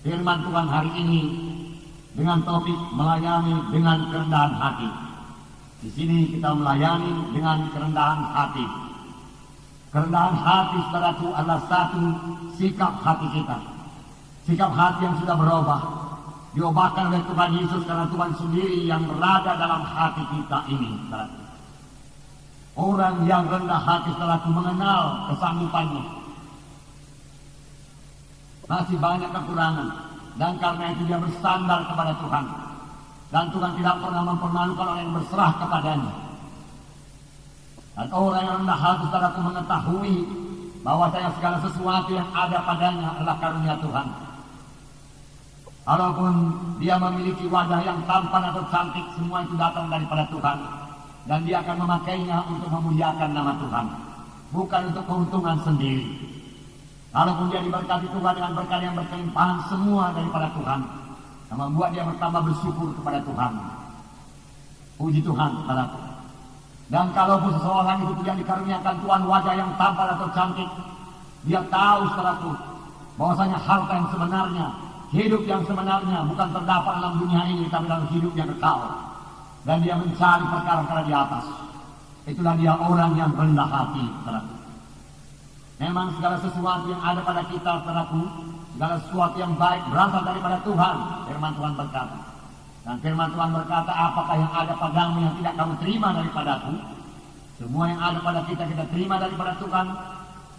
firman Tuhan hari ini dengan topik melayani dengan kerendahan hati. Di sini kita melayani dengan kerendahan hati. Kerendahan hati, saudaraku, adalah satu sikap hati kita. Sikap hati yang sudah berubah. Diubahkan oleh Tuhan Yesus karena Tuhan sendiri yang berada dalam hati kita ini, saudaraku. Orang yang rendah hati, saudaraku, mengenal kesanggupannya. Masih banyak kekurangan. Dan karena itu dia bersandar kepada Tuhan. Dan Tuhan tidak pernah mempermalukan orang yang berserah kepadanya. Dan orang yang rendah hati, saudaraku, mengetahui bahwasanya segala sesuatu yang ada padanya adalah karunia Tuhan. Walaupun dia memiliki wajah yang tampan atau cantik, semua itu datang daripada Tuhan. Dan dia akan memakainya untuk memuliakan nama Tuhan, bukan untuk keuntungan sendiri. Walaupun dia diberkati Tuhan dengan berkat yang berkelimpahan, semua daripada Tuhan, yang membuat dia bertambah bersyukur kepada Tuhan. Puji Tuhan, saudaraku. Dan kalaupun seseorang itu tidak dikaruniakan Tuhan wajah yang tampan atau cantik, dia tahu, saudaraku, bahwasanya harta yang sebenarnya, hidup yang sebenarnya bukan terdapat dalam dunia ini, tapi dalam hidup yang kekal. Dan dia mencari perkara-perkara di atas. Itulah dia orang yang rendah hati, saudaraku. Memang segala sesuatu yang ada pada kita, saudaraku, segala sesuatu yang baik berasal daripada Tuhan. Firman Tuhan berkata. Dan firman Tuhan berkata, apakah yang ada padamu yang tidak kamu terima daripadaku? Semua yang ada pada kita, kita terima daripada Tuhan.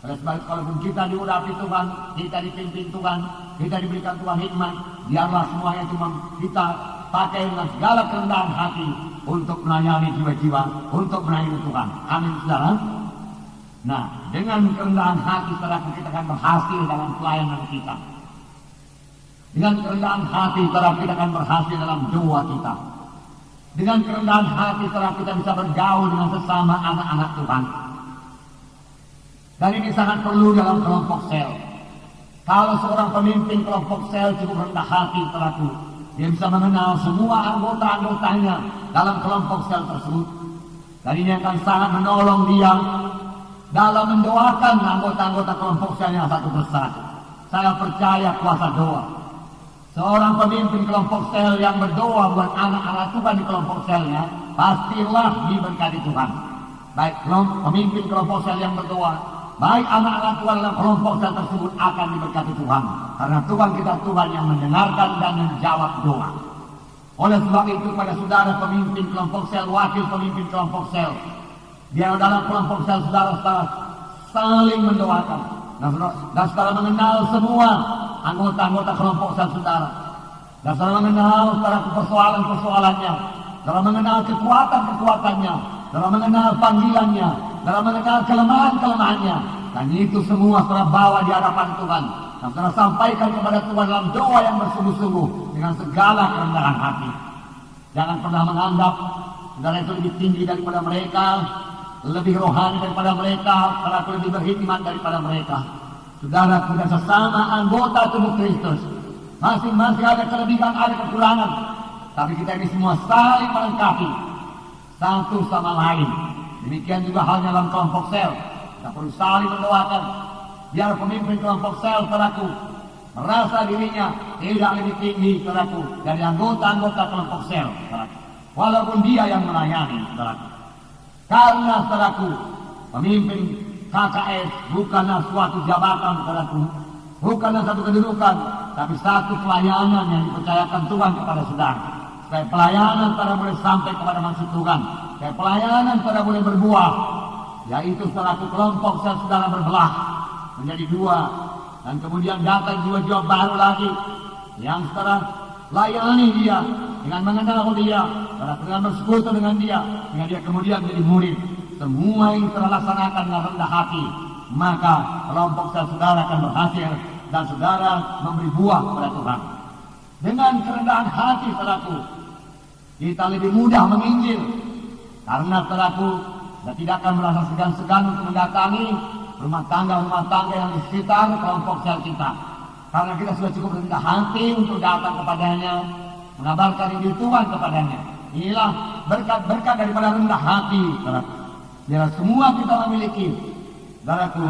Oleh sebab itu, kalaupun kita diurapi Tuhan, kita dipimpin Tuhan, kita diberikan Tuhan hikmat, biarlah semuanya cuma kita pakai dengan segala kerendahan hati untuk melayani jiwa-jiwa, untuk melayani Tuhan. Amin, saudara. Nah, dengan kerendahan hati, saudara, kita akan berhasil dalam pelayanan kita. Dengan kerendahan hati, saudara, kita akan berhasil dalam doa kita. Dengan kerendahan hati, saudara, kita bisa bergaul dengan sesama anak-anak Tuhan. Dan ini sangat perlu dalam kelompok sel. Kalau seorang pemimpin kelompok sel cukup rendah hati, saudaraku, dia bisa mengenal semua anggota-anggotanya dalam kelompok sel tersebut. Dan ini akan sangat menolong dia dalam mendoakan anggota-anggota kelompok selnya satu persatu. Saya percaya kuasa doa. Seorang pemimpin kelompok sel yang berdoa buat anak-anak Tuhan di kelompok selnya, pastilah diberkati Tuhan. Baik pemimpin kelompok sel yang berdoa, baik anak-anak Tuhan dalam kelompok sel tersebut akan diberkati Tuhan. Karena Tuhan kita Tuhan yang mendengarkan dan menjawab doa. Oleh sebab itu, pada saudara pemimpin kelompok sel, wakil pemimpin kelompok sel, dia dalam kelompok sel saudara-saudara saling mendoakan. Dan saudara mengenal semua anggota-anggota kelompok sel saudara. Dan saudara mengenal persoalan-persoalannya. Saudara mengenal kekuatan-kekuatannya. Saudara mengenal panggilannya. Saudara mengenal kelemahan-kelemahannya. Dan itu semua saudara bawa di hadapan Tuhan. Dan saudara sampaikan kepada Tuhan dalam doa yang bersungguh-sungguh dengan segala kerendahan hati. Jangan pernah menganggap saudara itu lebih tinggi daripada mereka, lebih rohani daripada mereka, saudara lebih berhikmat daripada mereka. Saudara, kita sesama anggota tubuh Kristus, masing-masing ada kelebihan, ada kekurangan, tapi kita ini semua saling melengkapi satu sama lain. Demikian juga halnya dalam kelompok sel, kita perlu saling mendoakan. Biar pemimpin kelompok sel, saudaraku, merasa dirinya tidak lebih tinggi, saudaraku, dari anggota-anggota kelompok sel, saudaraku, walaupun dia yang melayani, saudaraku. Karena, saudaraku, pemimpin KKS bukanlah suatu jabatan, saudaraku, bukanlah satu kedudukan, tapi satu pelayanan yang dipercayakan Tuhan kepada saudara. Supaya pelayanan saudara boleh sampai kepada maksud Tuhan, supaya pelayanan saudara boleh berbuah, yaitu saudaraku, kelompok sel saudara berbelah menjadi dua, dan kemudian datang jiwa-jiwa baru lagi yang saudara layani dia dengan mengenal dia, saudara dengan bersekutu dengan dia, sehingga dia kemudian menjadi murid. Semua yang terlaksanakan dengan rendah hati, maka kelompok sel saudara akan berhasil dan saudara memberi buah kepada Tuhan. Dengan kerendahan hati, saudaraku, kita lebih mudah menginjil, karena saudaraku, kita tidak akan merasa segan-segan untuk mendatangi rumah tangga yang di sekitar kelompok sel kita, karena kita sudah cukup rendah hati untuk datang kepadanya, mengabarkan Injil Tuhan kepadanya. Inilah berkat-berkat daripada rendah hati, saudaraku. Biar semua kita memiliki, saudaraku,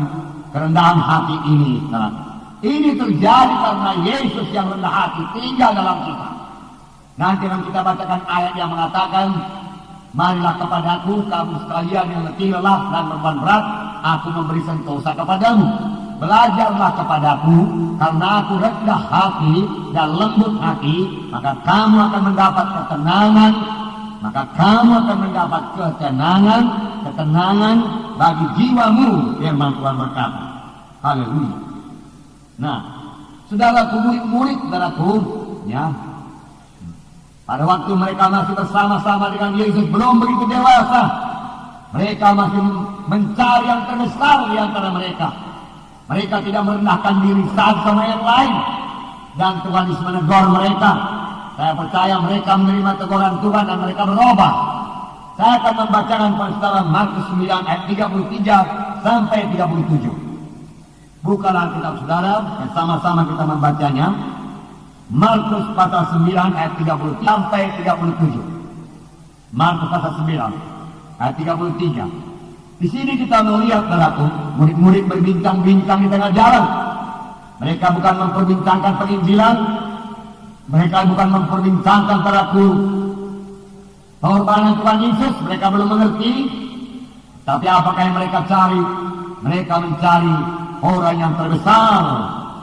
kerendahan hati ini, saudaraku. Ini terjadi karena Yesus yang rendah hati tinggal dalam kita. Nanti akan kita bacakan ayat yang mengatakan, marilah kepadaku kamu sekalian yang letih lelah dan beban berat, aku memberi sentosa kepadamu. Belajarlah kepadaku, karena aku rendah hati dan lembut hati, maka kamu akan mendapat ketenangan. Maka kamu akan mendapat ketenangan bagi jiwamu, firman Tuhan berkata. Haleluya. Nah, saudaraku, murid-murid saudaraku, ya, pada waktu mereka masih bersama-sama dengan Yesus, belum begitu dewasa, mereka masih mencari yang terbesar di antara mereka. Mereka tidak merendahkan diri satu sama yang lain, dan Tuhan Yesus menegur mereka. Saya percaya mereka menerima teguran Tuhan dan mereka berubah. Saya akan membacakan pada Markus 9 ayat 33 sampai 37. Bukalah Alkitab saudara, dan sama-sama kita membacanya. Markus pasal 9 ayat 33 sampai 37. Markus pasal 9 ayat 33. Di sini kita melihat saudaraku, murid-murid berbincang-bincang di tengah jalan. Mereka bukan memperbincangkan penginjilan, mereka bukan memperbincangkan saudaraku pengorbanan Tuhan Yesus, mereka belum mengerti. Tapi apakah yang mereka cari? Mereka mencari orang yang terbesar.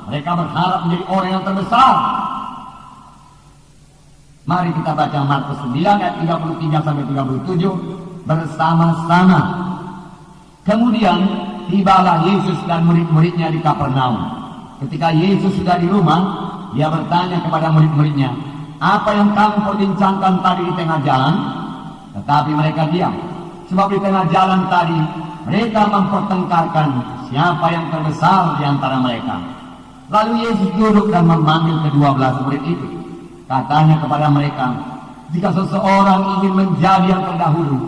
Mereka berharap menjadi orang yang terbesar. Mari kita baca Markus 9 ayat 33 sampai 37 bersama-sama. Kemudian tibalah Yesus dan murid-muridnya di Kapernaum. Ketika Yesus sudah di rumah, dia bertanya kepada murid-muridnya, apa yang kamu perbincangkan tadi di tengah jalan? Tetapi mereka diam. Sebab di tengah jalan tadi mereka mempertengkarkan siapa yang terbesar di antara mereka. Lalu Yesus duduk dan memanggil ke-12 murid itu. Katanya kepada mereka, jika seseorang ingin menjadi yang terdahulu,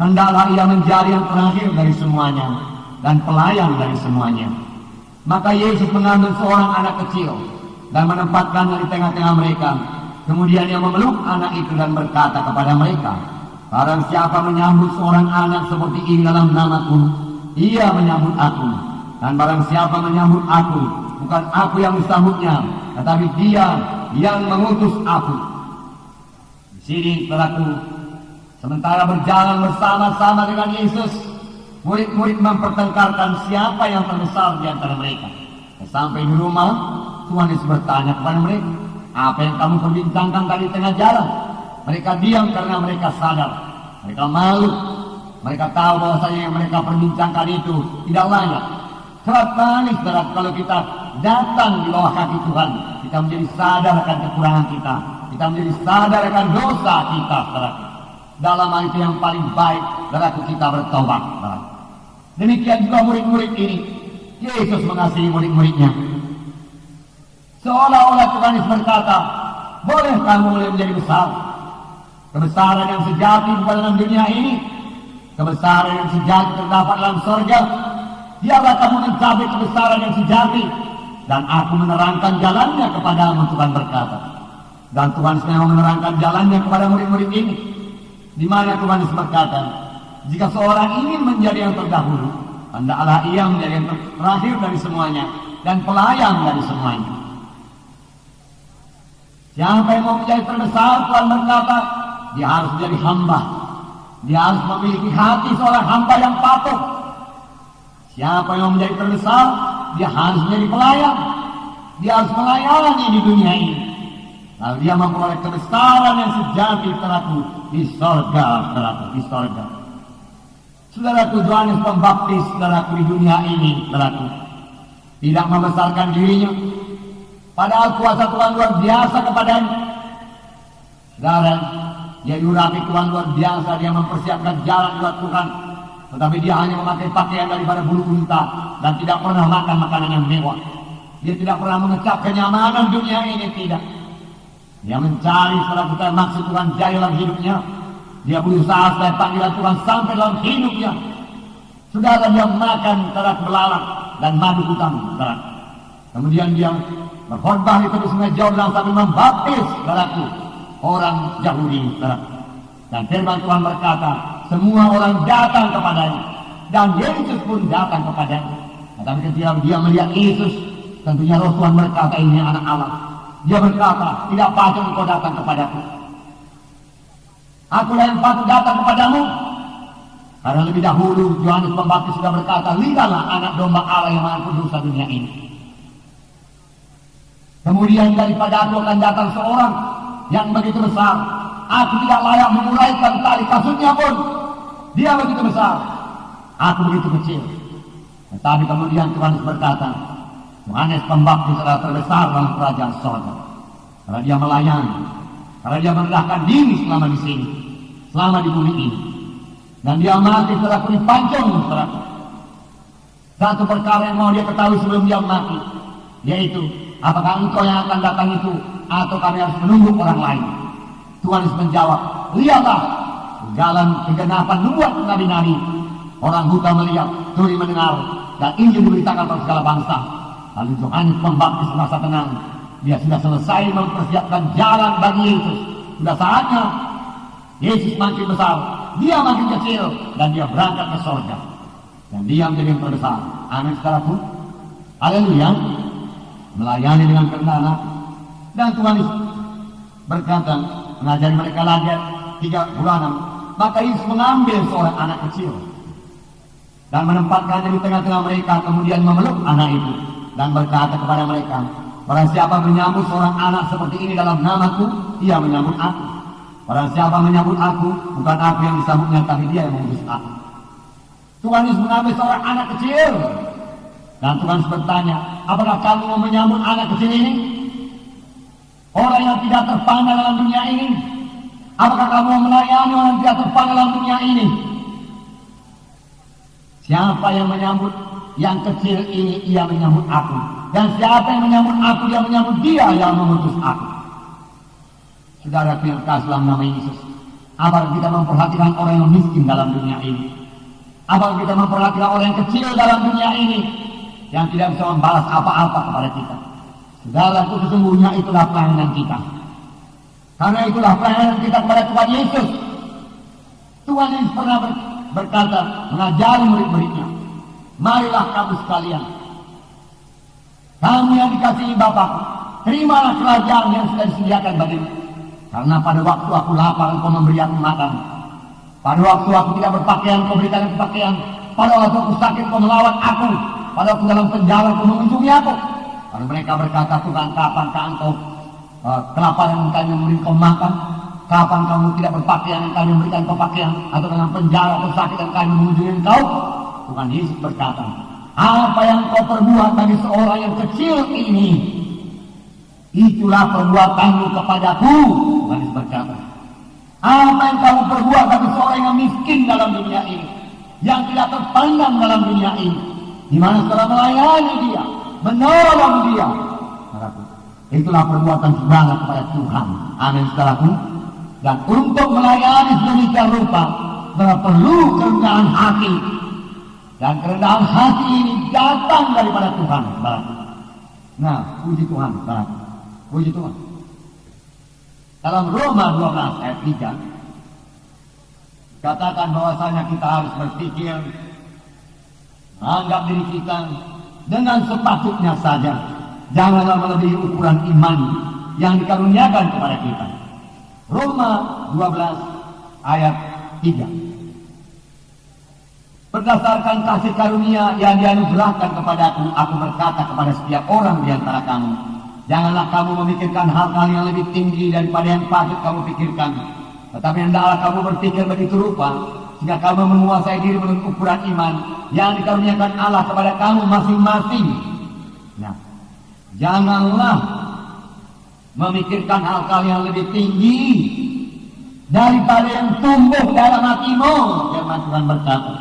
hendaklah ia menjadi yang terakhir dari semuanya dan pelayan dari semuanya. Maka Yesus mengambil seorang anak kecil dan menempatkannya di tengah-tengah mereka. Kemudian ia memeluk anak itu dan berkata kepada mereka, barang siapa menyambut seorang anak seperti ini dalam namaku, ia menyambut aku. Dan barang siapa menyambut aku, bukan aku yang disambutnya, tetapi dia yang mengutus aku. Di sini saudaraku, sementara berjalan bersama-sama dengan Yesus, murid-murid mempertengkarkan siapa yang terbesar di antara mereka. Sampai di rumah, Tuhan Yesus bertanya kepada mereka, apa yang kamu perbincangkan tadi di tengah jalan? Mereka diam karena mereka sadar, mereka malu. Mereka tahu bahwasanya yang mereka perbincangkan itu tidak layak. Kerap kali saudara, kalau kita datang di bawah kaki Tuhan, kita menjadi sadar akan kekurangan kita, kita menjadi sadar akan dosa kita, saudara. Dalam hal itu yang paling baik, saudara, kita bertobat, saudara. Demikian juga murid-murid ini, Yesus mengasihi murid-muridnya. Seolah-olah Tuhan Yesus berkata, boleh kamu mulai menjadi besar. Kebesaran yang sejati bukan dalam dunia ini, kebesaran yang sejati terdapat dalam surga. Biarlah kamu mencapai kebesaran yang sejati, dan aku menerangkan jalannya kepadamu, Tuhan berkata. Dan Tuhan sedang menerangkan jalannya kepada murid-murid ini. Di mana Tuhan berkata, jika seorang ingin menjadi yang terdahulu, hendaklah ia menjadi yang terakhir dari semuanya dan pelayan dari semuanya. Siapa yang mau menjadi terbesar, Tuhan berkata, dia harus menjadi hamba. Dia harus memiliki hati seorang hamba yang patuh. Siapa yang menjadi terbesar, dia harus menjadi pelayan. Dia harus melayani di dunia ini. Lalu dia memperoleh kebesaran yang sejati terlaku di sorga, di sorga. Saudaraku, Yohanes Pembaptis, saudaraku, di dunia ini, saudaraku, tidak membesarkan dirinya. Padahal kuasa Tuhan luar biasa kepadanya. Saudara, dia diurapi Tuhan luar biasa, dia mempersiapkan jalan buat Tuhan. Tetapi dia hanya memakai pakaian daripada bulu unta dan tidak pernah makan makanan yang mewah. Dia tidak pernah mengecap kenyamanan dunia ini, tidak. Dia mencari setelah maksud Tuhan jadi dalam hidupnya. Dia berusaha supaya panggilan Tuhan sampai dalam hidupnya. Saudara, dia makan ternak belalak dan madu hutan, saudara. Kemudian dia berkhotbah itu di Sungai Yordan sambil membaptis, saudaraku, orang Yahudi, saudara. Dan firman Tuhan berkata, semua orang datang kepadanya, dan Yesus pun datang kepadanya. Tetapi ketika dia melihat Yesus, Tentunya roh Tuhan berkata, ini anak Allah. Dia berkata, tidak patut engkau datang kepadaku. Akulah yang patut datang kepadamu. Karena lebih dahulu Yohanes Pembaptis sudah berkata, lihatlah anak domba Allah yang mengampuni dosa dunia ini. Kemudian daripada aku akan datang seorang yang begitu besar, aku tidak layak menguraikan tali kasutnya pun. Dia begitu besar, aku begitu kecil. Tetapi kemudian Tuhan berkata, Yohanes Pembaptis adalah terbesar dalam kerajaan surga. Karena dia melayani, karena dia merendahkan diri selama di sini, selama di bumi ini. Dan dia mati setelah kulit pancung. Satu perkara yang mau dia ketahui sebelum dia mati, yaitu apakah engkau yang akan datang itu, atau kami harus menunggu orang lain? Tuhan menjawab, lihatlah jalan kegenapan nubuat nabi-nabi. Orang buta melihat, tuli mendengar, dan Injil diberitakan pada segala bangsa. Lalu Yohanes Pembaptis merasa tenang. Dia sudah selesai mempersiapkan jalan bagi Yesus. Sudah saatnya Yesus makin besar, dia makin kecil, dan dia berangkat ke surga. Dan dia menjadi yang terbesar. Amin, saudaraku. Haleluya. Melayani dengan kerendahan. Dan Tuhan berkata, mengajari mereka lagi 3 bulanan. Maka Yesus mengambil seorang anak kecil dan menempatkannya di tengah-tengah mereka, kemudian memeluk anak itu dan berkata kepada mereka, barang siapa menyambut seorang anak seperti ini dalam namaku, ia menyambut aku. Barang siapa menyambut aku, bukan aku yang disambutnya, tapi dia yang mengutus aku. Tuhan Yesus mengambil seorang anak kecil, dan Tuhan bertanya, apakah kamu mau menyambut anak kecil ini? Orang yang tidak terpandang dalam dunia ini. Apakah kamu mau melayani orang yang tidak terpandang dalam dunia ini? Siapa yang menyambut yang kecil ini, ia menyambut aku. Dan siapa yang menyambut aku, dia menyambut dia yang mengutus aku. Saudara yang kasih dalam nama Yesus, apakah kita memperhatikan orang yang miskin dalam dunia ini? Apakah kita memperhatikan orang yang kecil dalam dunia ini, yang tidak bisa membalas apa-apa kepada kita? Saudara, itu sesungguhnya itulah pelayanan kita. Karena itulah pelayanan kita kepada Tuhan Yesus. Tuhan Yesus pernah berkata, mengajari murid-muridnya, marilah kamu sekalian, kamu yang dikasihi Bapa, terimalah kerajaan yang sudah disediakan bagimu. Karena pada waktu aku lapar, engkau memberi aku makan. Pada waktu aku tidak berpakaian, kau berikan aku pakaian. Pada waktu aku sakit, kau melawat aku. Pada waktu dalam penjara, kau mengunjungi aku. Lalu mereka berkata, Tuhan, kapankah engkau kelaparan yang kami memberi kau makan? Kapan kamu tidak berpakaian yang kami memberikan kau pakaian? Atau dalam penjara atau sakit yang kami mengunjungi engkau? Tuhan Yesus berkata, apa yang kau perbuat bagi seorang yang kecil ini, itulah perbuatanmu kepadaku. Tuhan Yesus berkata, apa yang kamu perbuat bagi seorang yang miskin dalam dunia ini, yang tidak terpandang dalam dunia ini, di mana saudara melayani dia, menolong dia, saudaraku, itulah perbuatan saudara kepada Tuhan. Amin, saudaraku. Dan untuk melayani sedemikian rupa, saudara perlu kerendahan hati. Dan kerendahan hati ini datang daripada Tuhan, saudaraku. Nah, puji Tuhan, saudaraku. Puji Tuhan. Dalam Roma 12 ayat 3 katakan bahwasanya kita harus berpikir, menganggap diri kita dengan sepatutnya saja, janganlah melebihi ukuran iman yang dikaruniakan kepada kita. Roma 12 ayat 3. Berdasarkan kasih karunia yang dianugerahkan kepadaku, aku berkata kepada setiap orang di antara kamu, janganlah kamu memikirkan hal-hal yang lebih tinggi daripada yang patut kamu pikirkan, tetapi hendaklah kamu berpikir begitu rupa sehingga kamu menguasai diri menurut ukuran iman yang dikaruniakan Allah kepada kamu masing-masing. Nah, janganlah memikirkan hal-hal yang lebih tinggi daripada yang tumbuh dalam hatimu. Firman Tuhan berkata.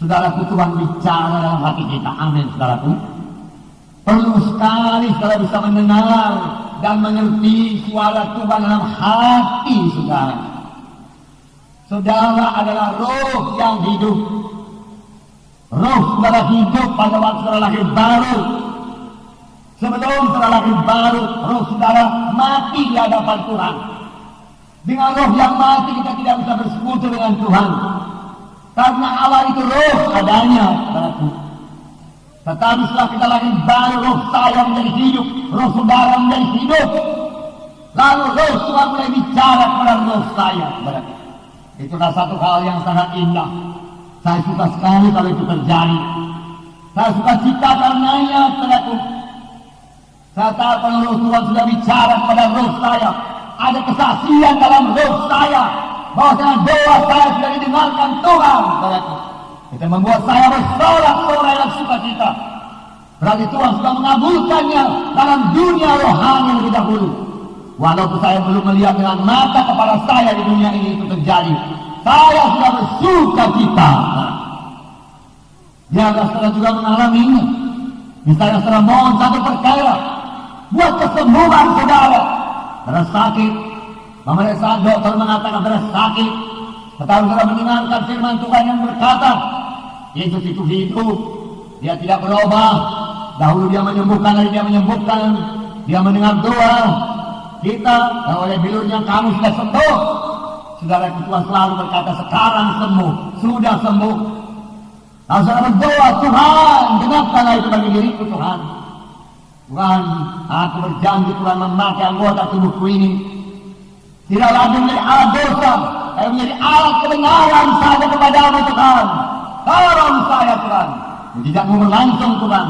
Saudaraku, Tuhan bicara dalam hati kita. Amin, saudaraku. Perlu sekali saudara bisa mendengar dan mengerti suara Tuhan dalam hati saudara. Saudara adalah roh yang hidup. Roh saudara hidup pada waktu saudara lahir baru. Sebelum saudara lahir baru, roh saudara mati di hadapan Tuhan. Dengan roh yang mati kita tidak bisa bersekutu dengan Tuhan. Karena Allah itu roh adanya, saudaraku. Tetapi setelah kita lahir baru roh saya menjadi hidup, roh saudara menjadi hidup. Lalu roh Tuhan mulai bicara kepada roh saya. Itulah satu hal yang sangat indah. Saya suka sekali kalau itu terjadi. Saya suka cita karenanya, saudaraku. Saya tahu kalau roh Tuhan sudah bicara kepada roh saya, ada kesaksian dalam roh saya bahwa doa saya sudah didengarkan Tuhan, saudaraku. Itu membuat saya bersorak-sorai dalam sukacita. Berarti Tuhan sudah mengabulkannya dalam dunia rohani lebih dahulu. Walaupun saya belum melihat dengan mata kepala saya di dunia ini itu terjadi, saya sudah bersukacita. Biarlah saudara juga mengalaminya. Misalnya saudara mohon satu perkara, buat kesembuhan saudara. Saudara sakit, pada saat dokter mengatakan saudara sakit, tetapi saudara mendengarkan firman Tuhan yang berkata, Yesus itu hidup, dia tidak berubah. Dahulu dia menyembuhkan, hari dia menyembuhkan, dia mendengar doa kita, dan oleh bilurnya kamu sudah sembuh. Saudara, Tuhan selalu berkata sekarang sembuh, sudah sembuh. Lalu saudara berdoa, Tuhan genapkanlah itu bagi diriku Tuhan. Tuhan, aku berjanji Tuhan memakai anggota tubuhku ini tidak lagi menjadi alat dosa, tapi menjadi alat kebenaran saja kepadamu Tuhan. Tolong saya Tuhan, tidak berlangsung Tuhan.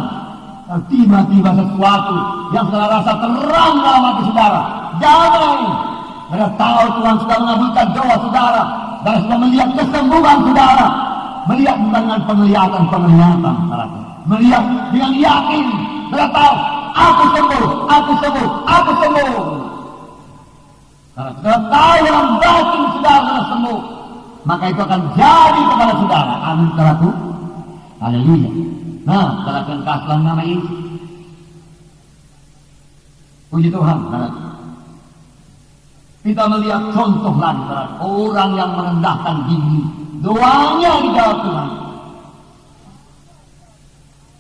Kalau tiba-tiba sesuatu yang saudara rasa terang dalam hati saudara, damai. Saudara tahu Tuhan sudah mengabulkan doa saudara, dan sudah melihat kesembuhan saudara, melihat dengan penglihatan, melihat dengan yakin. Saudara tahu, aku sembuh, aku sembuh, aku sembuh. Karena saudara tahu dalam batin saudara sembuh, maka itu akan jadi kepada saudara. Amin, saudaraku. Haleluya. Nah, saudara kasih nama Yesus. Puji Tuhan, saudara. Kita melihat contoh lagi, saudara. Orang yang merendahkan diri, doanya dijawab Tuhan.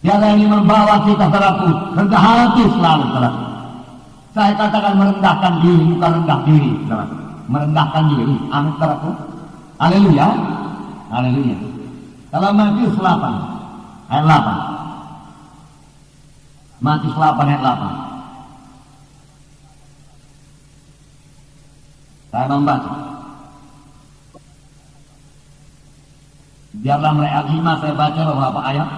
Tiada ini membawa kita, saudaraku, rendah hati selalu, saudara. Saya katakan merendahkan diri, bukan rendah diri, saudara. Merendahkan diri. Amin, saudaraku. Haleluya. Haleluya. Dalam Matius 8 ayat 8. Matius 8 ayat 8. Saya membaca. Biarlah mulai ayat 5 saya baca beberapa ayat.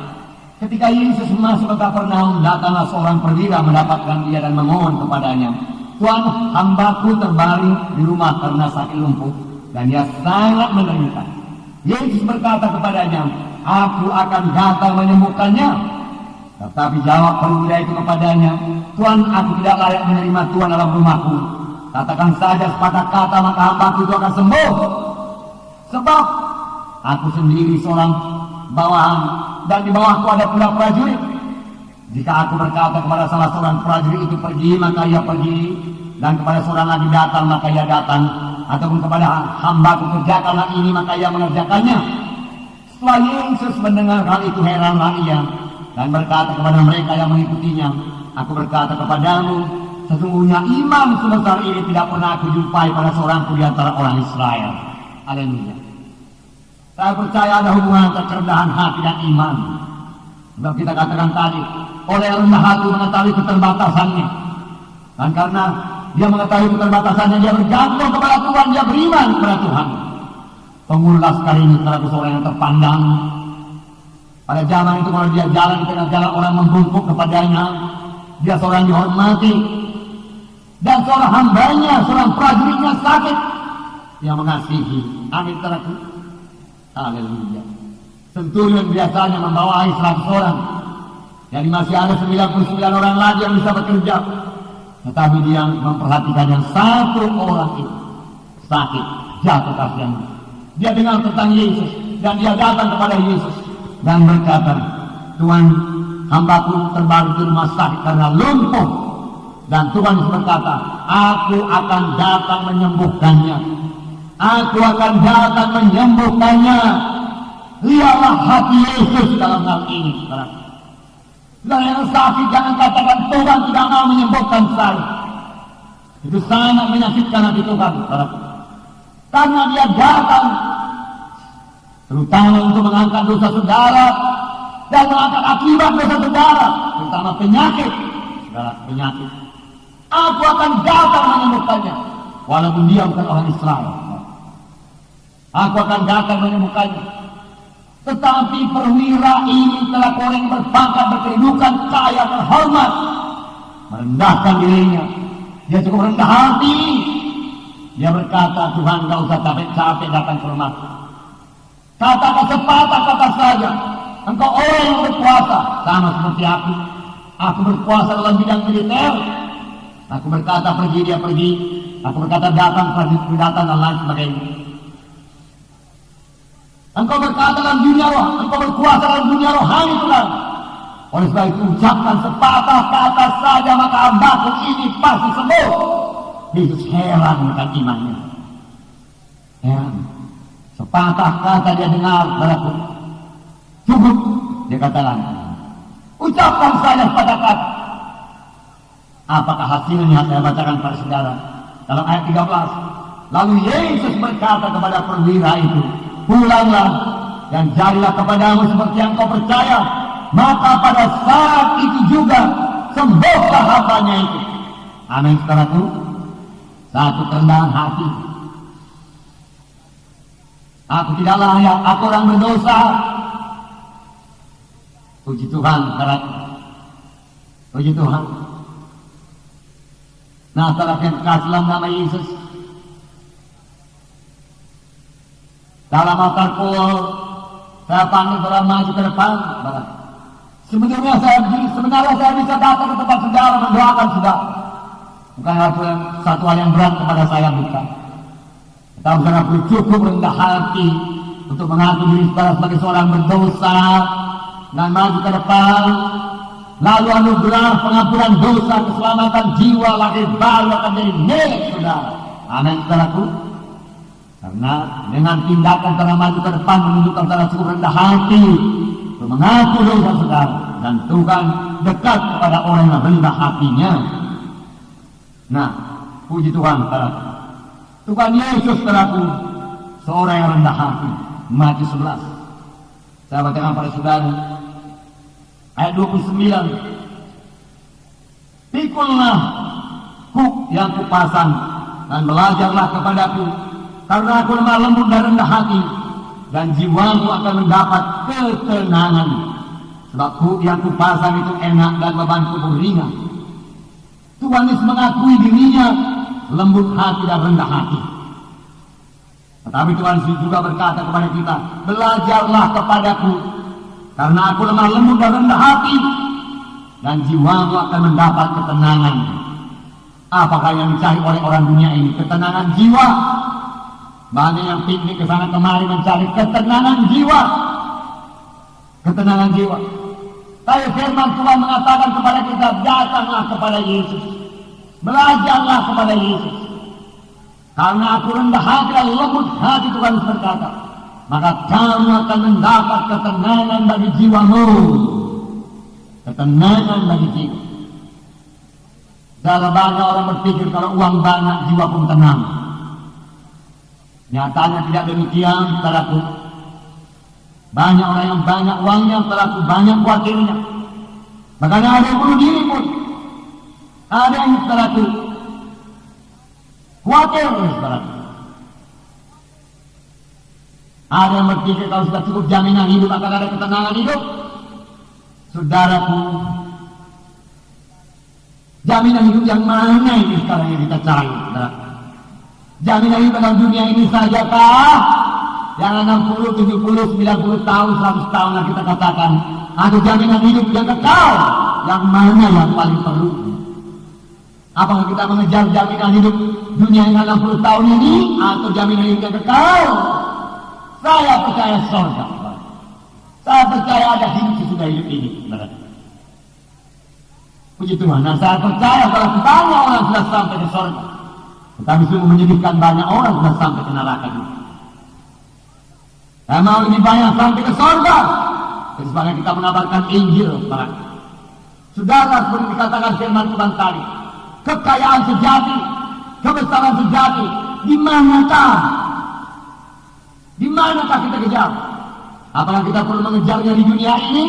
Ketika Yesus masuk ke Kapernaum, datanglah seorang perwira mendapatkan dia dan memohon kepadanya, Tuhan, hambaku terbaring di rumah karena sakit lumpuh, dan dia sangat menderita. Yesus berkata kepadanya, aku akan datang menyembuhkannya. Tetapi jawab perwira itu kepadanya, Tuhan, aku tidak layak menerima Tuhan dalam rumahku. Katakan saja sepatah kata, maka hambaku itu akan sembuh. Sebab aku sendiri seorang bawahan, dan di bawahku ada pula prajurit. Jika aku berkata kepada salah seorang prajurit itu pergi, maka ia pergi, dan kepada seorang lagi datang, maka ia datang, ataupun kepada hambaku kerjakanlah ini, maka ia mengerjakannya. Setelah Yesus mendengar hal itu, heranlah ia, dan berkata kepada mereka yang mengikutinya, aku berkata kepadamu, sesungguhnya iman sebesar ini tidak pernah aku jumpai pada seorang pun di antara orang Israel. Haleluya. Saya percaya ada hubungan antara kerendahan hati dan iman. Sebab kita katakan tadi, oleh rendah hati mengetahui keterbatasannya, dan karena dia mengetahui keterbatasannya, dia bergantung kepada Tuhan, dia beriman kepada Tuhan. Pengulas kali ini terhadap seorang yang terpandang. Pada zaman itu kalau dia jalan di tengah jalan, orang membungkuk kepadanya. Dia seorang dihormati, dan seorang hambanya, seorang prajuritnya sakit, dia mengasihi. Amin, saudaraku. Haleluya. Centurion biasanya membawahi 100 orang, jadi masih ada 99 orang lagi yang bisa bekerja. Tetapi dia memperhatikan yang satu orang itu sakit, jatuh kasihan. Dia dengar tentang Yesus, dan dia datang kepada Yesus dan berkata, Tuhan, hambaku terbaring di rumah sakit karena lumpuh. Dan Tuhan berkata, aku akan datang menyembuhkannya. Aku akan datang menyembuhkannya. Lihatlah hati Yesus dalam hal ini, saudara. Saudara yang sakit, jangan katakan Tuhan tidak mau menyembuhkan saya. Itu sangat menyakitkan hati Tuhan, saudara. Karena dia datang terutama untuk mengangkat dosa saudara, dan mengangkat akibat dosa saudara, terutama penyakit. Saudara, penyakit. Aku akan datang menyembuhkannya, walaupun dia bukan orang Israel. Aku akan datang menyembuhkannya. Tetapi perwira ini telah orang berpangkat, berkedudukan, kaya, terhormat, merendahkan dirinya. Dia cukup rendah hati. Dia berkata, Tuhan, gak usah capek-capek datang ke rumahku. Katakan sepatah kata saja, engkau orang yang berkuasa, sama seperti aku. Aku berkuasa dalam bidang militer. Aku berkata pergi, dia pergi. Aku berkata datang, prajurit datang, dan lain sebagainya. Engkau berkata dalam dunia roh, engkau berkuasa dalam dunia rohani, Tuhan. Oleh sebab itu ucapkan sepatah kata saja, maka hambaku ini pasti sembuh. Yesus heran dengan imannya. Heran. Sepatah kata dia dengar, saudaraku. Cukup, dia katakan. Ucapkan saja sepatah kata. Apakah hasilnya? Saya bacakan pada saudara dalam ayat 13. Lalu Yesus berkata kepada perwira itu, pulanglah dan jadilah kepadamu seperti yang kau percaya. Maka pada saat itu juga sembuhlah hambanya itu. Amin, saudaraku. Satu kerendahan hati. Aku tidak layak, aku orang berdosa. Puji Tuhan, saudaraku. Puji Tuhan. Nah, saudara yang kasih dalam nama Yesus, dalam altarku saya panggil saudara maju ke depan. Sebenarnya saya bisa datang ke tempat saudara mendoakan saudara. Bukan satu hal yang berat kepada saya, bukan. Tetapi saudara perlu cukup rendah hati untuk mengaku diri saudara sebagai seorang berdosa dan maju ke depan. Lalu anugerah pengampunan dosa, keselamatan jiwa, lahir baru akan jadi milik saudara. Amin, saudaraku. Karena dengan tindakan saudara maju ke depan menunjukkan saudara cukup rendah hati untuk mengaku dosa saudara, dan Tuhan dekat kepada orang yang rendah hatinya. Nah, puji Tuhan, saudara. Tuhan Yesus, saudaraku, seorang yang rendah hati. Matius 11. Saya bacakan pada saudara ayat 29. Pikullah kuk yang kupasang dan belajarlah kepadaku, karena aku lemah lembut dan rendah hati, dan jiwamu akan mendapat ketenangan. Sebab kuk yang kupasang itu enak dan bebanku ringan. Tuhan Yesus mengakui dirinya lembut hati dan rendah hati. Tetapi Tuhan Yesus juga berkata kepada kita, belajarlah kepadaku, karena aku lemah lembut dan rendah hati, dan jiwamu akan mendapat ketenangan. Apakah yang dicari oleh orang dunia ini? Ketenangan jiwa. Banyak yang piknik ke sana kemari mencari ketenangan jiwa. Ketenangan jiwa. Tapi firman Tuhan mengatakan kepada kita, datanglah kepada Yesus. Belajarlah kepada Yesus. Karena aku rendah hati dan lembut hati, Tuhan berkata, maka kamu akan mendapat ketenangan bagi jiwamu. Ketenangan bagi jiwa. Dalam banyak orang berpikir kalau uang banyak jiwa pun tenang. Nyatanya tidak demikian, saudaraku. Banyak orang yang banyak uangnya, saudaraku, banyak khawatirnya. Makanya ada yang bunuh diri pun. Ada yang, saudaraku, khawatir, saudaraku. Ada yang berpikir kalau sudah cukup jaminan hidup akan ada ketenangan hidup. Saudaraku, jaminan hidup yang mana ini sekarang yang kita cari, saudaraku? Jaminan hidup dalam dunia ini saja kah? Yang 60, 70, 90 tahun, 100 tahun yang kita katakan. Atau jaminan hidup yang kekal? Yang mana yang paling perlu? Apakah kita mengejar jaminan hidup dunia yang 60 tahun ini? Atau jaminan hidup yang kekal? Saya percaya surga. Saya percaya ada hidup sesudah hidup ini. Puji Tuhan. Nah, saya percaya kalau banyak orang sudah sampai ke surga. Tetapi sungguh menyedihkan, banyak orang sudah sampai ke neraka juga. Saya mau lebih banyak sampai ke surga. Sebagai kita mengabarkan Injil, saudara, seperti dikatakan firman Tuhan tadi, kekayaan sejati, kebesaran sejati, di manakah? Di manakah kita kejar? Apakah kita perlu mengejarnya di dunia ini?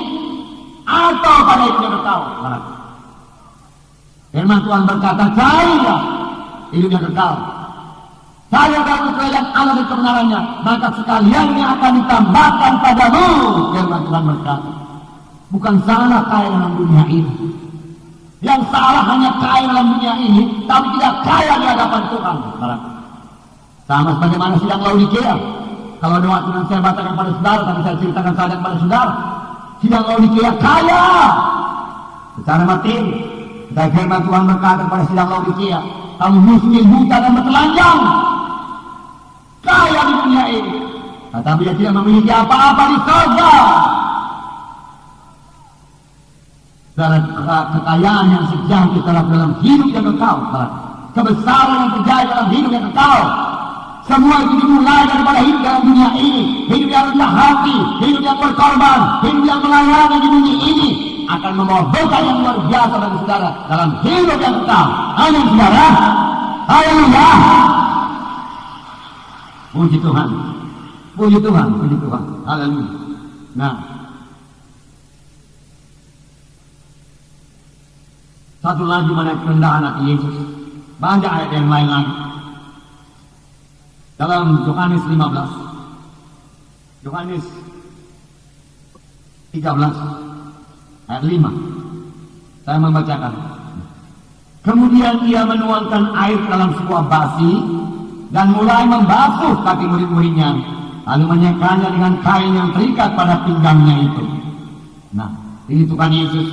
atau pada hidup yang kekal. Firman Tuhan berkata, carilah hidup yang kekal. Saya akan kerajaan Allah dan kebenarannya, maka sekaliannya akan ditambahkan padamu. Firman Tuhan berkata, bukan salah kaya dalam dunia ini. Yang salah hanya kaya dalam dunia ini, tapi tidak kaya di hadapan Tuhan. Sama sebagaimana sidang Laodikia. Kalau ada waktu yang saya bacakan pada saudara, tapi saya ceritakan saja kepada saudara, sidang Laodikia kaya secara materi. Dan firman Tuhan berkata kepada sidang Laodikia, kamu miskin, buta dan bertelanjang, kaya di dunia ini, tetapi dia tidak memiliki apa-apa di surga. Dan kekayaan yang sejati dalam hidup yang kekal, kebesaran yang terjadi dalam hidup yang kekal, semua itu dimulai daripada hidup dalam dunia ini. Hidup yang rendah hati, hidup yang berkorban, hidup yang melayani di dunia ini akan membawa berkah yang luar biasa bagi saudara dalam hidup yang kekal. Amin saudara. Haleluya. Puji Tuhan. Puji Tuhan, puji Tuhan. Haleluya. Nah, satu lagi mengenai kerendahan hati Yesus. Banyak ayat yang lain lagi. Dalam Yohanes 15, Yohanes 13, ayat 5, saya membacakan. Kemudian ia menuangkan air dalam sebuah basi dan mulai membasuh kaki murid-muridnya, lalu menyekanya dengan kain yang terikat pada pinggangnya itu. Nah, ini Tuhan Yesus.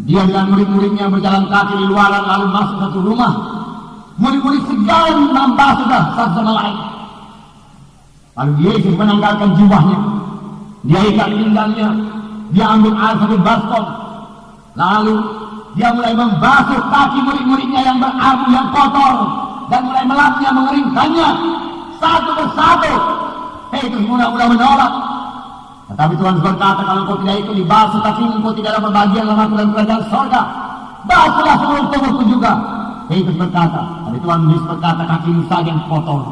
Dia dan murid-muridnya berjalan kaki di luar lalu masuk satu rumah. Murid-murid segan membasuh satu sama lain. Lalu Yesus menanggalkan jubahnya, dia ikat pinggangnya, dia ambil air satu baskom, lalu dia mulai membasuh kaki murid-muridnya yang berabu, yang kotor, dan mulai melapnya, mengeringkannya satu persatu. Petrus mula-mula menolak. Tetapi Tuhan berkata, kalau engkau tidak ikut dibasuh kakimu, engkau tidak dapat bagian dalam aku dan kerajaan sorga. Basuhlah seluruh tubuhku juga. Petrus berkata, tapi Tuhan Yesus berkata, kakimu saja yang kotor,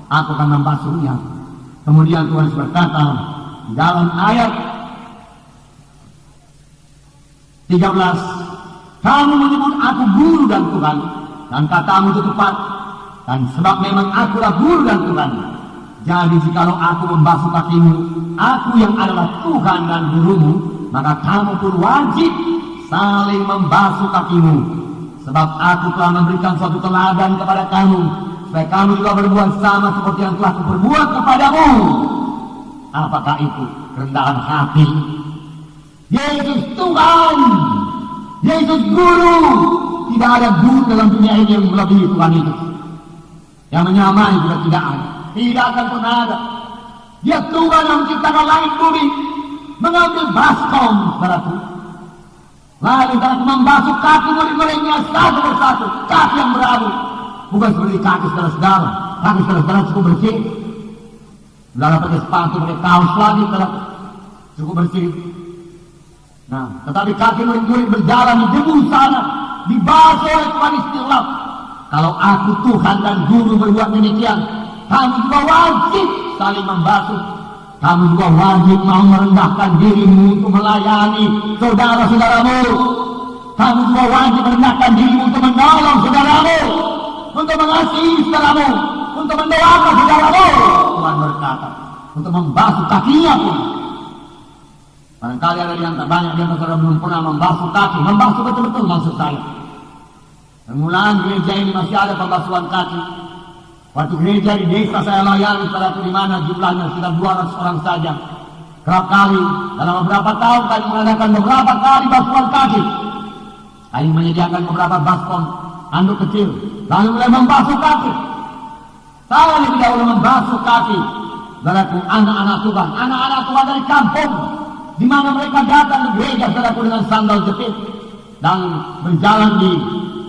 aku akan membasuhnya. Kemudian Tuhan Yesus berkata dalam ayat 13, kamu menyebut aku guru dan Tuhan, dan katamu itu tepat, dan sebab memang akulah guru dan Tuhan. Jadi jikalau aku membasuh kakimu, aku yang adalah Tuhan dan gurumu, maka kamu pun wajib saling membasuh kakimu. Sebab aku telah memberikan suatu teladan kepada kamu, supaya kamu juga berbuat sama seperti yang telah kuperbuat kepadamu. Apakah itu? Kerendahan hati. Yesus Tuhan, Yesus Guru. Tidak ada guru dalam dunia ini yang melebihi Tuhan itu. Yang menyamai juga tidak ada. Tidak akan pernah ada. Dia Tuhan yang menciptakan langit bumi, mengambil baskom saudaraku. Lalu saudaraku membasuh kaki murid-muridnya satu persatu, kaki yang berabu. Bukan seperti kaki saudara-saudara. Kaki saudara-saudara cukup bersih. Saudara pakai sepatu, pakai kaos lagi, saudara cukup bersih. Nah, tetapi kaki murid-murid berjalan di debu sana, dibasuh oleh Tuhan istilah. Kalau aku Tuhan dan Guru berbuat demikian, kamu juga wajib saling membasuh. Kamu juga wajib mau merendahkan dirimu untuk melayani saudara-saudaramu. Kamu juga wajib merendahkan dirimu untuk menolong saudaramu, untuk mengasihi saudaramu, untuk mendoakan saudaramu. Tuhan berkata, untuk membasuh kakinya pun. Barangkali ada yang banyak di antara saudara belum pernah membasuh kaki. Membasuh betul-betul maksud saya. Permulaan gereja ini masih ada pembasuhan kaki. Waktu gereja di desa saya layani, saudaraku, di mana jumlahnya sudah 200 orang saja. Kerap kali dalam beberapa tahun kami mengadakan beberapa kali basuhan kaki. Kami menyediakan beberapa baskom anduk kecil, lalu mulai membasuh kaki. Saya lebih dahulu membasuh kaki, saudaraku, anak-anak Tuhan dari kampung, di mana mereka datang ke gereja, saudaraku, dengan sandal jepit dan berjalan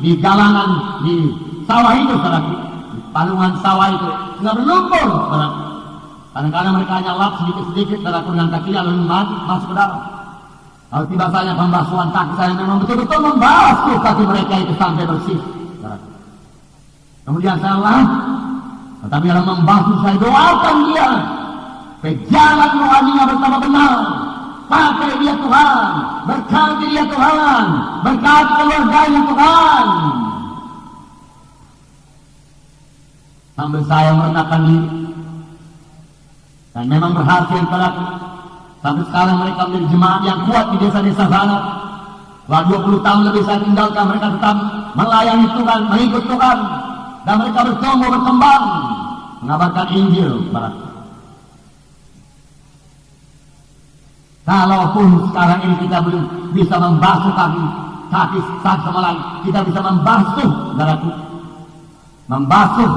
di jalanan di sawah itu, saudaraku. Palungan sawah itu tidak berlumpur, saudara. Kadang-kadang mereka hanya lap sedikit-sedikit saudara dengan kakinya lalu masuk ke dalam. Kalau tiba saja pembasuhan kaki, saya memang betul-betul membasuh kaki mereka itu sampai bersih, saudara. Kemudian saya lap, tetapi dalam membasuh saya doakan dia, pejalan rohaninya bersama benar, pakai dia Tuhan, berkati dia Tuhan, berkati keluarganya Tuhan. Sambil saya merendahkan diri, dan memang berhasil pelaku. Sampai sekarang mereka menjadi jemaat yang kuat di desa-desa sana. Setelah 20 tahun lebih saya tinggalkan, mereka tetap melayani Tuhan, mengikut Tuhan, dan mereka bertumbuh berkembang, mengabarkan Injil kepada kita. Kalaupun sekarang ini kita belum bisa membasuh kaki satu sama lain, kita bisa membasuh saudaraku, membasuh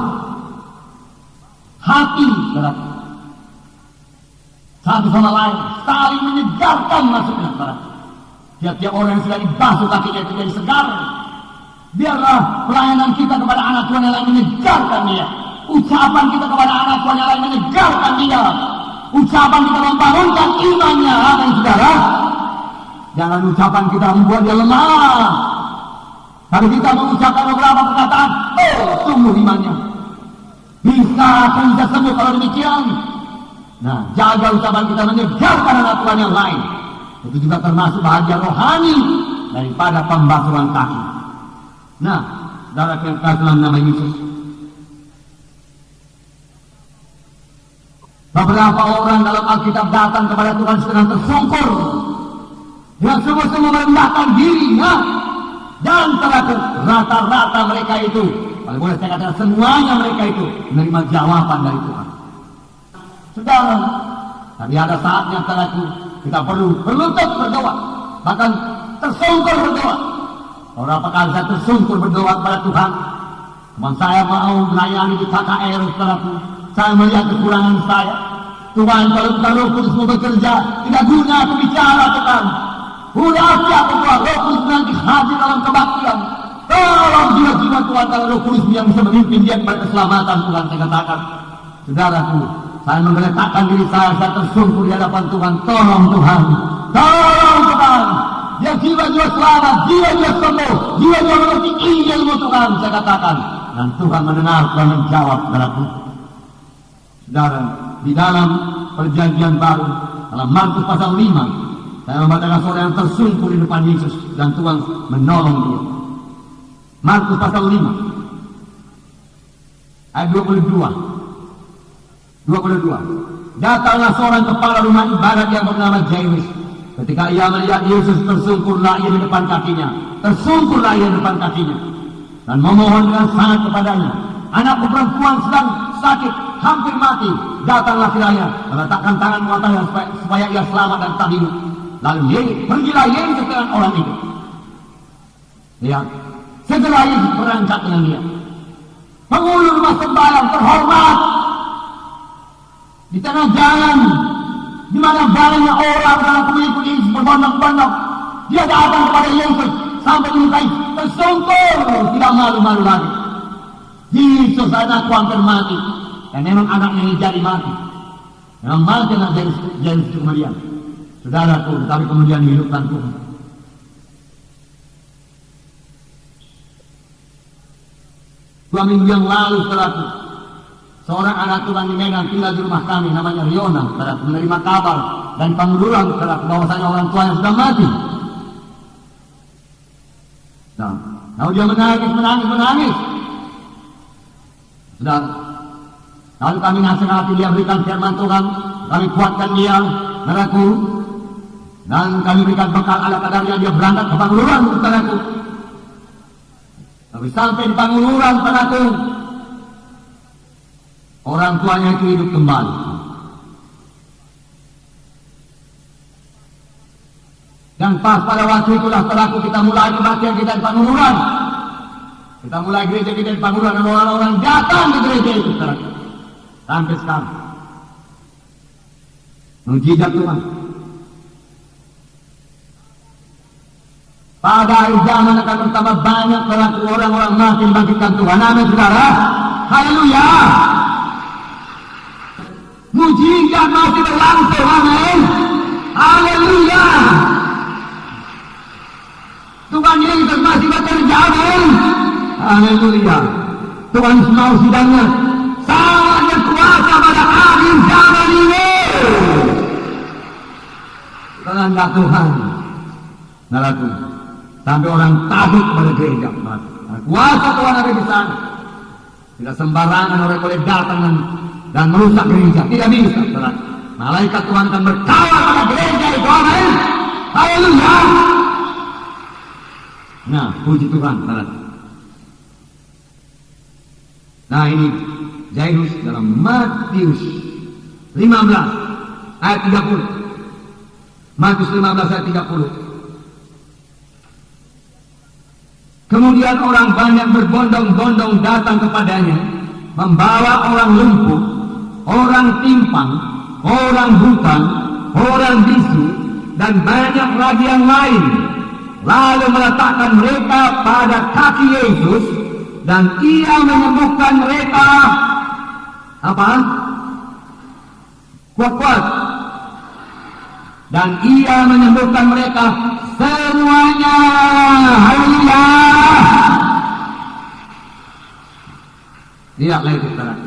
hati saudaraku, satu sama lain, saling menyegarkan maksudnya saudaraku. Tiap-tiap orang yang sudah dibasuh kakinya itu jadi segar. Biarlah pelayanan kita kepada anak Tuhan yang lain menyegarkan dia, ucapan kita kepada anak Tuhan yang lain menyegarkan dia, ucapan kita membangunkan imannya. Amin saudara. Jangan ucapan kita membuat dia lemah. Kalau kita mengucapkan beberapa perkataan, oh tumbuh imannya, bisa sembuh kalau demikian. Nah, jaga ucapan kita menyegarkan anak Tuhan yang lain. Itu juga termasuk bahagia rohani daripada pembasuhan kaki. Nah, saudara yang kasih dalam nama Yesus, beberapa orang dalam Alkitab datang kepada Tuhan sedang tersungkur, yang sungguh-sungguh merendahkan dirinya, dan rata-rata mereka itu, kalau boleh saya katakan semuanya mereka itu menerima jawaban dari Tuhan. Saudara, tapi ada saatnya saudaraku, kita perlu berlutut berdoa, bahkan tersungkur berdoa. Beberapa kali saya tersungkur berdoa kepada Tuhan. Teman saya mau melayani di KKR, saudaraku, saya melihat kekurangan saya. Tuhan, kalau bukan Roh Kudus mau bekerja, tidak guna aku bicara Tuhan. Udah siapa Tuhan, Roh Kudus nanti hadir dalam kebaktian. Tolong jiwa-jiwa Tuhan, kalau Roh Kudus yang bisa memimpin dia kepada keselamatan Tuhan. Saya katakan, saudaraku, saya meletakkan diri saya tersungkur di hadapan Tuhan. Tolong Tuhan, tolong Tuhan. Ya jiwa-jiwa selamat, jiwa-jiwa sembuh, jiwa-jiwa mengerti Injilmu Tuhan. Saya katakan, dan Tuhan mendengar dan menjawab saudaraku. Saudara, di dalam perjanjian baru, dalam Markus pasal 5, saya membacakan seorang yang tersungkur di depan Yesus, dan Tuhan menolong dia. Markus pasal 5, ayat 22. Datanglah seorang kepala rumah ibadat yang bernama Jairus. Ketika ia melihat Yesus, tersungkurlah ia di depan kakinya. Dan memohon dengan sangat kepadanya. Anakku perempuan sedang sakit, hampir mati. Datanglah kiranya, meletakkan tangan muatanya supaya ia selamat dan tetap hidup. Lalu pergilah Yesus dengan orang itu. Lihat, segera Yesus berangkat dengan dia. Penghulu rumah sembahyang terhormat, di tengah jalan, di mana banyaknya orang dalam pengikut Yesus berbondong-bondong, dia datang kepada Yesus sampai dilukai, tersungkur, tidak malu-malu lagi. Yesus, anakku hampir mati, dan memang anaknya ini jadi mati. Memang mati anak Jairus kemudian, saudaraku, tetapi kemudian dihidupkan Tuhan. Dua minggu yang lalu, saudaraku, seorang anak Tuhan di Medan tinggal di rumah kami, namanya Riona, saudaraku, menerima kabar dan penguluran, saudaraku, bahwasanya orang tua yang sudah mati. Nah, lalu dia menangis. Saudara, lalu kami nasihati dia, berikan firman Tuhan, kami kuatkan dia, saudaraku, dan kami berikan bekal ala kadarnya. Dia berangkat ke penguluran, saudaraku. Tapi sampai di penguluran, saudaraku, orang tuanya itu hidup kembali. Dan pas pada waktu itulah, saudaraku, kita mulai kebaktian kita di penguluran. Kita mulai gereja kita di penguluran, dan orang-orang datang ke gereja itu, saudaraku. Sampai sekarang. Mujizat Tuhan. Pada akhir zaman akan bertambah banyak orang-orang makin bangkitkan Tuhan. Amin, saudara. Haleluya. Mujizat masih berlangsung. Amin. Haleluya. Tuhan Yesus masih bekerja. Amin. Haleluya. Tuhan mau sidangnya sangat berkuasa pada akhir zaman ini. Karena kehendak Tuhan. Saudaraku, sampai orang takut pada gereja. Kuasa Tuhan ada di sana. Tidak sembarangan orang boleh datang dan merusak gereja. Tidak bisa, saudara. Malaikat Tuhan akan berkawal pada gereja itu. Amin. Haleluya. Nah, puji Tuhan, saudara. Nah, ini Jairus dalam Matius 15 ayat 30. Matius 15 ayat 30. Kemudian orang banyak berbondong-bondong datang kepadanya, membawa orang lumpuh, orang timpang, orang buta, orang bisu, dan banyak lagi yang lain. Lalu meletakkan mereka pada kaki Yesus, dan ia menyembuhkan mereka. Apa? Kuat-kuat. Dan ia menyembuhkan mereka semuanya. Haleluya. Lihat lagi sekarang.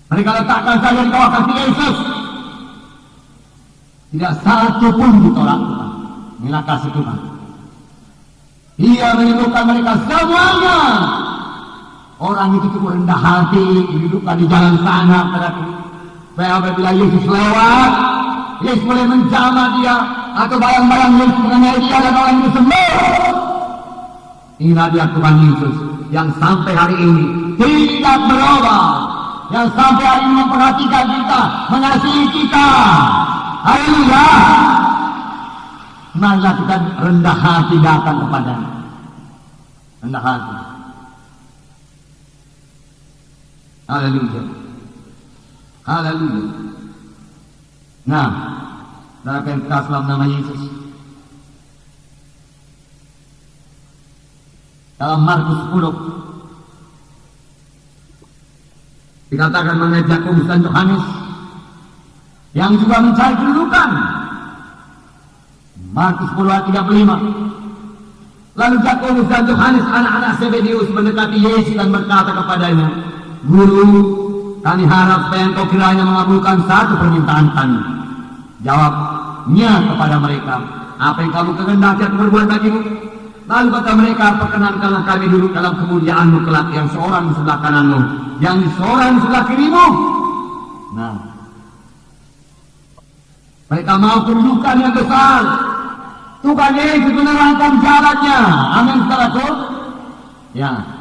Mereka letakkan saja di bawah kaki Yesus. Tidak satu pun ditolak Tuhan. Inilah kasih Tuhan. Ia menyembuhkan mereka semuanya. Orang itu cukup rendah hati, didudukkan di jalan sana, supaya apabila Yesus lewat, Yesus boleh menjamah dia, atau bayang-bayang Yesus mengenai dia dan orang itu sembuh. Inilah dia Tuhan Yesus yang sampai hari ini tidak berubah, yang sampai hari ini memperhatikan kita, mengasihi kita. Haleluya. Marilah kita rendah hati datang kepadanya. Rendah hati. Haleluya. Haleluya. Nah, dalam perintah dalam nama Yesus. Dalam Markus 10 dikatakan mengenai Yakobus dan Yohanes yang juga mencari kedudukan. Markus 10 ayat 35. Lalu Yakobus dan Yohanes anak-anak Zebedeus mendekati Yesus dan berkata kepadanya, Guru, kami harap supaya engkau kiranya mengabulkan satu permintaan kami. Jawabnya kepada mereka, apa yang kamu kehendaki aku berbuat bagimu? Lalu kata mereka, perkenankanlah kami duduk dalam kemuliaanmu kelak, yang seorang di sebelah kananmu, yang seorang di sebelah kirimu. Nah, mereka mau kedudukan yang besar. Tuhan Yesus menerangkan jalannya. Amin, saudaraku. Ya.